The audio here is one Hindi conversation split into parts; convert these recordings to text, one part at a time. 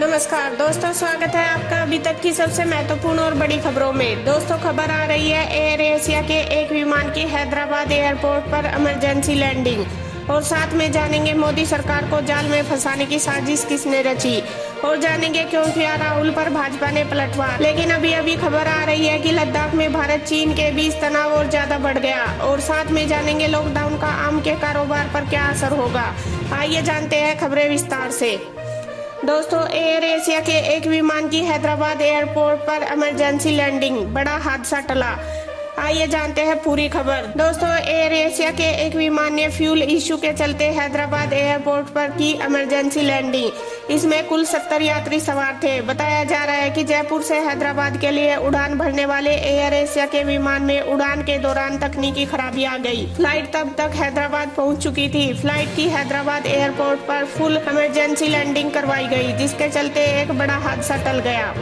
नमस्कार दोस्तों, स्वागत है आपका अभी तक की सबसे महत्वपूर्ण और बड़ी खबरों में। दोस्तों, खबर आ रही है एयर एशिया के एक विमान की हैदराबाद एयरपोर्ट पर इमरजेंसी लैंडिंग, और साथ में जानेंगे मोदी सरकार को जाल में फंसाने की साजिश किसने रची, और जानेंगे क्यों किया राहुल पर भाजपा ने पलटवार। लेकिन अभी खबर आ रही है कि लद्दाख में भारत चीन के बीच तनाव और ज्यादा बढ़ गया, और साथ में जानेंगे लॉकडाउन का आम के कारोबार पर क्या असर होगा। आइए जानते हैं खबरें विस्तार से। दोस्तों, एयर एशिया के एक विमान की हैदराबाद एयरपोर्ट पर इमरजेंसी लैंडिंग, बड़ा हादसा टला। आइए जानते हैं पूरी खबर। दोस्तों, एयर एशिया के एक विमान ने फ्यूल इश्यू के चलते हैदराबाद एयरपोर्ट पर की इमरजेंसी लैंडिंग। इसमें कुल 70 यात्री सवार थे। बताया जा रहा है कि जयपुर से हैदराबाद के लिए उड़ान भरने वाले एयर एशिया के विमान में उड़ान के दौरान तकनीकी खराबी आ गई। फ्लाइट तब तक हैदराबाद पहुंच चुकी थी। फ्लाइट की हैदराबाद एयरपोर्ट पर फुल इमरजेंसी लैंडिंग करवाई गई, जिसके चलते एक बड़ा हादसा टल गया।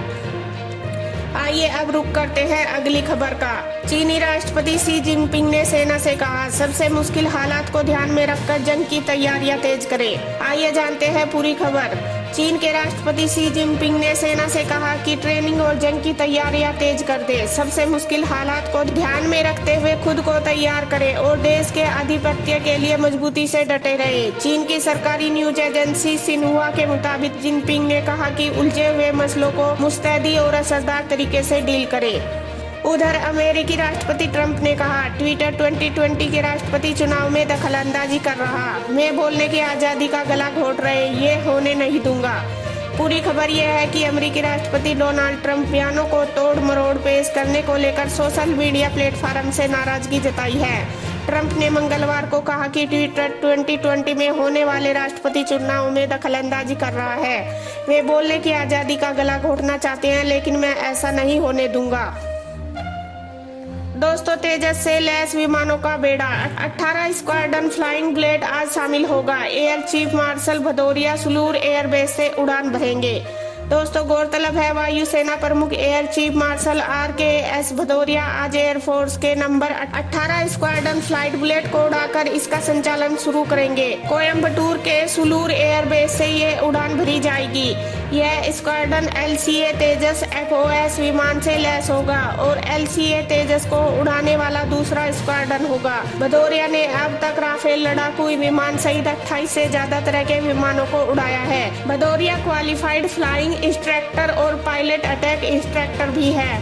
आइए अब रुक करते हैं अगली खबर का। चीनी राष्ट्रपति शी जिनपिंग ने सेना से कहा, सबसे मुश्किल हालात को ध्यान में रखकर जंग की तैयारियां तेज करें। आइए जानते हैं पूरी खबर। चीन के राष्ट्रपति शी जिनपिंग ने सेना से कहा कि ट्रेनिंग और जंग की तैयारियां तेज कर दे। सबसे मुश्किल हालात को ध्यान में रखते हुए खुद को तैयार करें और देश के आधिपत्य के लिए मजबूती से डटे रहे। चीन की सरकारी न्यूज एजेंसी सिन्हुआ के मुताबिक जिनपिंग ने कहा कि उलझे हुए मसलों को मुस्तैदी और असरदार तरीके से डील करें। उधर अमेरिकी राष्ट्रपति ट्रंप ने कहा, ट्विटर 2020 के राष्ट्रपति चुनाव में दखलंदाजी कर रहा, मैं बोलने की आजादी का गला घोट रहे, ये होने नहीं दूंगा। पूरी खबर यह है कि अमेरिकी राष्ट्रपति डोनाल्ड ट्रंप बयानों को तोड़ मरोड़ पेश करने को लेकर सोशल मीडिया प्लेटफॉर्म से नाराजगी जताई है। ट्रंप ने मंगलवार को कहा कि ट्विटर 2020 में होने वाले राष्ट्रपति चुनाव में दखलंदाजी कर रहा है। वे बोलने की आजादी का गला घोटना चाहते हैं, लेकिन मैं ऐसा नहीं होने दूंगा। दोस्तों, तेजस से लैस विमानों का बेड़ा, 18 स्क्वाड्रन फ्लाइंग ब्लेड आज शामिल होगा। Air chief marshal Bhadauria Sulur airbase से उड़ान भरेंगे। दोस्तों, गौरतलब है वायुसेना प्रमुख air chief marshal RKS Bhadauria आज एयरफोर्स के नंबर 18 स्क्वाड्रन फ्लाइट ब्लेड को उड़ाकर इसका संचालन शुरू करेंगे। कोयम्बटूर के सुलूर एयरबेस से ये उड़ान भरी जाएगी। यह स्क्वाड्रन LCA तेजस FOS विमान से लैस होगा और LCA तेजस को उड़ाने वाला दूसरा स्क्वाड्रन होगा। भदौरिया ने अब तक राफेल लड़ाकू विमान सहित 28 से ज्यादा तरह के विमानों को उड़ाया है। भदौरिया क्वालिफाइड फ्लाइंग इंस्ट्रक्टर और पायलट अटैक इंस्ट्रक्टर भी है।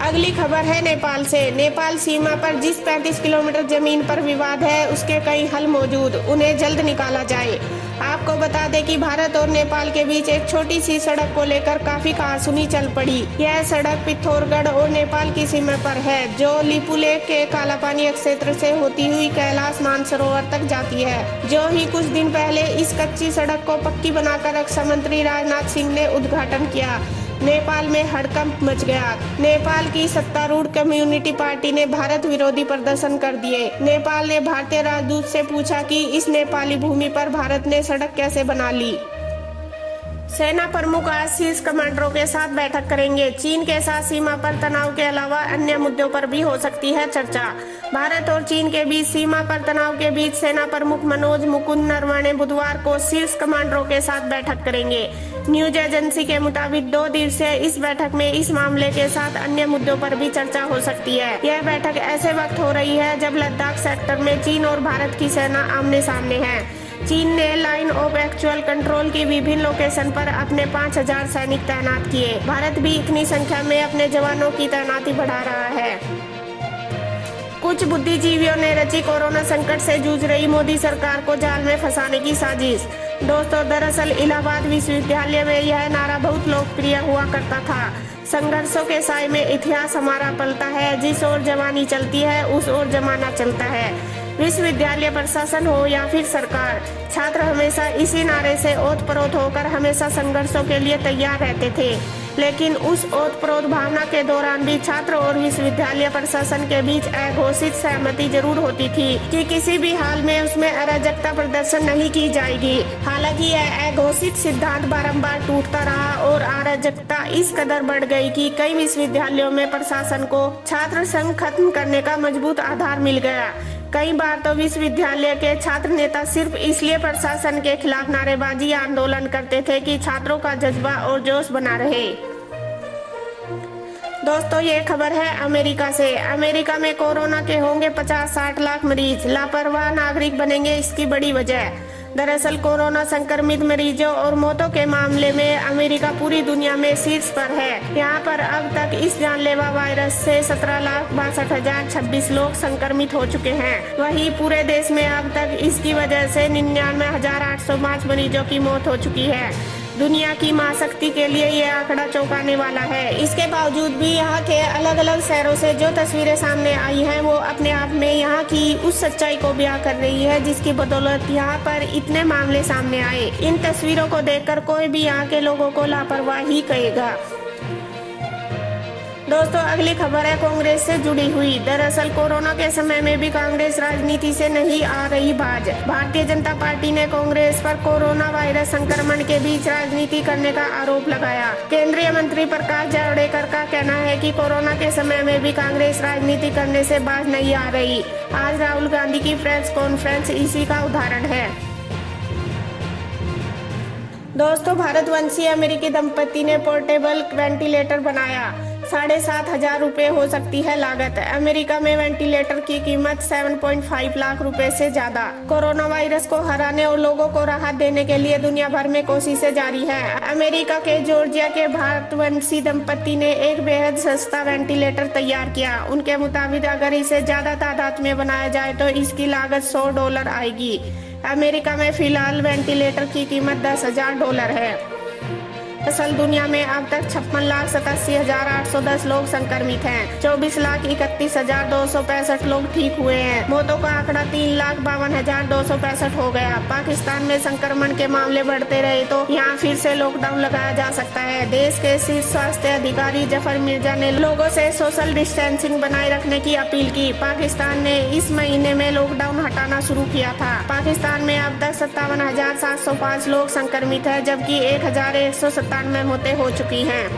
अगली खबर है नेपाल से। नेपाल सीमा पर जिस 35 किलोमीटर जमीन पर विवाद है, उसके कई हल मौजूद, उन्हें जल्द निकाला जाए। आपको बता दें कि भारत और नेपाल के बीच एक छोटी सी सड़क को लेकर काफी कहासुनी चल पड़ी। यह सड़क पिथौरागढ़ और नेपाल की सीमा पर है, जो लिपुलेख के कालापानी क्षेत्र से होती हुई कैलाश मानसरोवर तक जाती है। जो ही कुछ दिन पहले इस कच्ची सड़क को पक्की बनाकर रक्षा मंत्री राजनाथ सिंह ने उद्घाटन किया, नेपाल में हड़कंप मच गया। नेपाल की सत्तारूढ़ कम्युनिटी पार्टी ने भारत विरोधी प्रदर्शन कर दिए। नेपाल ने भारतीय राजदूत से पूछा कि इस नेपाली भूमि पर भारत ने सड़क कैसे बना ली। सेना प्रमुख आज शीर्ष कमांडरों के साथ बैठक करेंगे। चीन के साथ सीमा पर तनाव के अलावा अन्य मुद्दों पर भी हो सकती है चर्चा। भारत और चीन के बीच सीमा पर तनाव के बीच सेना प्रमुख मनोज मुकुंद नरवणे बुधवार को शीर्ष कमांडरों के साथ बैठक करेंगे। न्यूज एजेंसी के मुताबिक 2 दिवसीय इस बैठक में इस मामले के साथ अन्य मुद्दों पर भी चर्चा हो सकती है। यह बैठक ऐसे वक्त हो रही है जब लद्दाख सेक्टर में चीन और भारत की सेना आमने सामने है। चीन ने लाइन ऑफ एक्चुअल कंट्रोल की विभिन्न लोकेशन पर अपने 5000 सैनिक तैनात किए। भारत भी इतनी संख्या में अपने जवानों की तैनाती बढ़ा रहा है। कुछ बुद्धिजीवियों ने रची कोरोना संकट से जूझ रही मोदी सरकार को जाल में फंसाने की साजिश। दोस्तों, दरअसल इलाहाबाद विश्वविद्यालय में यह नारा बहुत लोकप्रिय हुआ करता था, संघर्षों के साए में इतिहास हमारा पलता है, जिस ओर जवानी चलती है उस ओर जमाना चलता है। विश्वविद्यालय प्रशासन हो या फिर सरकार, छात्र हमेशा इसी नारे से ओतप्रोत होकर हमेशा संघर्षों के लिए तैयार रहते थे। लेकिन उस ओतप्रोत भावना के दौरान भी छात्र और विश्वविद्यालय प्रशासन के बीच अघोषित सहमति जरूर होती थी कि किसी भी हाल में उसमें अराजकता प्रदर्शन नहीं की जाएगी। हालांकि यह अघोषित सिद्धांत बारंबार टूटता रहा और अराजकता इस कदर बढ़ गई कि कई विश्वविद्यालयों में प्रशासन को छात्र संघ खत्म करने का मजबूत आधार मिल गया। कई बार तो विश्वविद्यालय के छात्र नेता सिर्फ इसलिए प्रशासन के खिलाफ नारेबाजी या आंदोलन करते थे कि छात्रों का जज्बा और जोश बना रहे। दोस्तों, ये खबर है अमेरिका से। अमेरिका में कोरोना के होंगे 50-60 लाख मरीज, लापरवाह नागरिक बनेंगे इसकी बड़ी वजह। दरअसल कोरोना संक्रमित मरीजों और मौतों के मामले में अमेरिका पूरी दुनिया में शीर्ष पर है। यहाँ पर अब तक इस जानलेवा वायरस से 17,62,026 लोग संक्रमित हो चुके हैं। वहीं पूरे देश में अब तक इसकी वजह से 99,805 मरीजों की मौत हो चुकी है। दुनिया की महाशक्ति के लिए ये आंकड़ा चौंकाने वाला है। इसके बावजूद भी यहाँ के अलग अलग शहरों से जो तस्वीरें सामने आई हैं वो अपने आप में यहाँ की उस सच्चाई को बयां कर रही है जिसकी बदौलत यहाँ पर इतने मामले सामने आए। इन तस्वीरों को देखकर कोई भी यहाँ के लोगों को लापरवाह ही कहेगा। दोस्तों, अगली खबर है कांग्रेस से जुड़ी हुई। दरअसल कोरोना के समय में भी कांग्रेस राजनीति से नहीं आ रही बाज। भारतीय जनता पार्टी ने कांग्रेस पर कोरोना वायरस संक्रमण के बीच राजनीति करने का आरोप लगाया। केंद्रीय मंत्री प्रकाश जावड़ेकर का कहना है कि कोरोना के समय में भी कांग्रेस राजनीति करने से बाज नहीं आ रही। आज राहुल गांधी की प्रेस कॉन्फ्रेंस इसी का उदाहरण है। दोस्तों, भारतवंशी अमेरिकी दंपति ने पोर्टेबल वेंटिलेटर बनाया। 7,500 रुपए हो सकती है लागत। अमेरिका में वेंटिलेटर की कीमत 7.5 लाख रुपए से ज्यादा। कोरोना वायरस को हराने और लोगों को राहत देने के लिए दुनिया भर में कोशिशें जारी है। अमेरिका के जॉर्जिया के भारतवंशी दंपति ने एक बेहद सस्ता वेंटिलेटर तैयार किया। उनके मुताबिक अगर इसे ज्यादा तादाद में बनाया जाए तो इसकी लागत $100 आएगी। अमेरिका में फिलहाल वेंटिलेटर की कीमत $10,000 है। असल दुनिया में अब तक 56,87,810 लोग संक्रमित हैं। 24,31,265 लोग ठीक हुए हैं। मौतों का आंकड़ा 3,52,265 हो गया। पाकिस्तान में संक्रमण के मामले बढ़ते रहे तो यहाँ फिर से लॉकडाउन लगाया जा सकता है। देश के शीर्ष स्वास्थ्य अधिकारी जफर मिर्जा ने लोगों से सोशल डिस्टेंसिंग बनाए रखने की अपील की। पाकिस्तान ने इस महीने में लॉकडाउन हटाना शुरू किया था। पाकिस्तान में अब तक 57,705 लोग संक्रमित है, जबकि 1,197 मौतें हो चुकी हैं।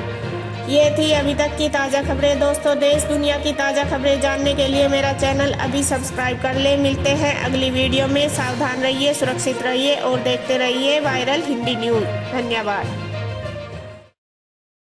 ये थी अभी तक की ताज़ा खबरें। दोस्तों, देश दुनिया की ताज़ा खबरें जानने के लिए मेरा चैनल अभी सब्सक्राइब कर ले। मिलते हैं अगली वीडियो में। सावधान रहिए, सुरक्षित रहिए और देखते रहिए वायरल हिंदी न्यूज़। धन्यवाद।